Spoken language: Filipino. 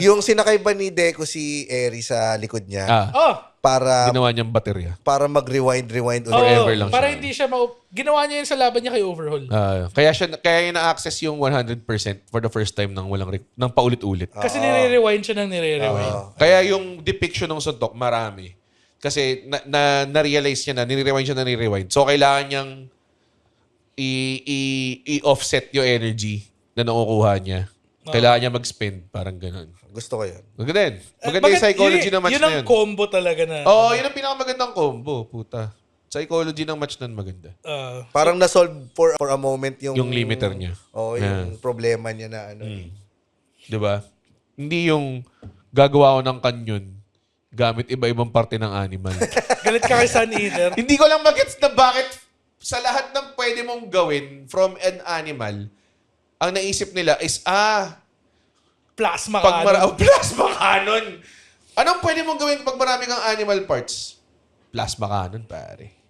Yung sinakay ba ni Deco si Eri sa likod niya Oh, para Ginawa niyang baterya. mag-rewind ulit? Forever lang para siya. hindi siya ginawa niya yun sa laban niya kay Overhaul. Kaya niya na-access yung 100% for the first time ng ng paulit-ulit. Kasi nire-rewind siya ng nire-rewind. Kaya yung depiction ng suntok, marami. Kasi na-realize niya na, nire-rewind siya na nire-rewind. So, kailangan niyang i-offset yung energy na nakukuha niya. Kailangan niya mag-spend. Parang ganun. Gusto ko yun. Maganda. Maganda yung psychology ng match yun na ang yun. combo talaga na. Oo, yun ang pinakamagandang combo. Puta. Psychology ng match nun maganda. Parang na-solve for a moment yung limiter niya. Oo, yung problema niya na ano. Di ba? Hindi yung gagawa ko ng kanyon gamit iba-ibang parte ng animal. Galit ka kay Sun Eater. Hindi ko lang magets na bakit sa lahat ng pwede mong gawin from an animal, ang naisip nila is, Plasma cannon. plasma cannon. Anong pwede mong gawin pag marami kang animal parts? Plasma cannon, pare.